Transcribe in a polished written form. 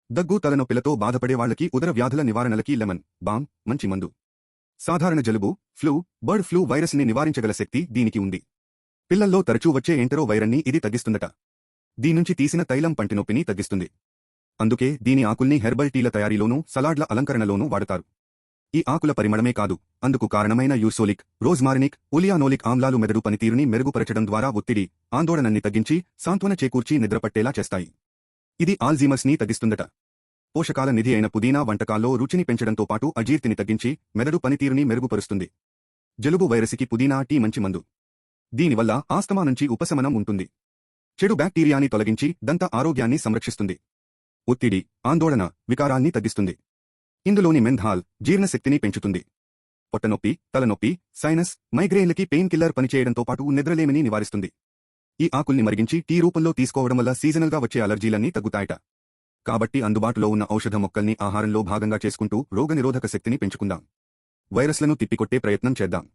దగ్గు తలనొప్పిలతో బాధపడే వాళ్లకి ఉదర వ్యాధుల నివారణలకి లెమన్ బామ్ మంచి మందు. సాధారణ జలుబు, ఫ్లూ, బర్డ్ ఫ్లూ వైరస్ని నివారించగల శక్తి దీనికి ఉంది. పిల్లల్లో తరచూ వచ్చే ఎంటరో వైరన్ని ఇది తగ్గిస్తుందట. దీనుంచి తీసిన తైలం పంటినొప్పిని తగ్గిస్తుంది. అందుకే దీని ఆకుల్ని హెర్బల్ టీల తయారీలోనూ సలాడ్ల అలంకరణలోనూ వాడతారు. ఈ ఆకుల పరిమళమే కాదు, అందుకు కారణమైన యూసోలిక్, రోజ్మారినిక్, ఒలియానోలిక్ ఆమ్లాలు మెదడు పనితీరుని మెరుగుపరచడం ద్వారా ఒత్తిడి, ఆందోళనన్ని తగ్గించి సాంత్వన చేకూర్చి నిద్రపట్టేలా చేస్తాయి. ఇది ఆల్జీమర్స్ని తగ్గిస్తుందట. పోషకాల నిధి అయిన పుదీనా వంటకాల్లో రుచిని పెంచడంతో పాటు అజీర్తిని తగ్గించి మెదడు పనితీరుని మెరుగుపరుస్తుంది. జలుబు వైరస్కి పుదీనా టీ మంచి మందు. దీనివల్ల ఆస్తమా నుంచి ఉపశమనం ఉంటుంది. చెడు బ్యాక్టీరియాని తొలగించి దంత ఆరోగ్యాన్ని సంరక్షిస్తుంది. ఒత్తిడి, ఆందోళన, వికారాల్ని తగ్గిస్తుంది. ఇందులోని మెంథాల్ జీర్ణశక్తిని పెంచుతుంది. పొట్టనొప్పి, తలనొప్పి, సైనస్, మైగ్రేన్లకి పెయిన్ కిల్లర్ పనిచేయడంతో పాటు నిద్రలేమిని నివారిస్తుంది. ఈ ఆకుల్ని మరిగించి టీ రూపంలో తీసుకోవడం వల్ల సీజనల్గా వచ్చే అలర్జీలన్నీ తగ్గుతాయట. కాబట్టి అందుబాటులో ఉన్న ఔషధ మొక్కల్ని ఆహారంలో భాగంగా చేసుకుంటూ రోగనిరోధక శక్తిని పెంచుకుందాం. వైరస్లను తిప్పికొట్టే ప్రయత్నం చేద్దాం.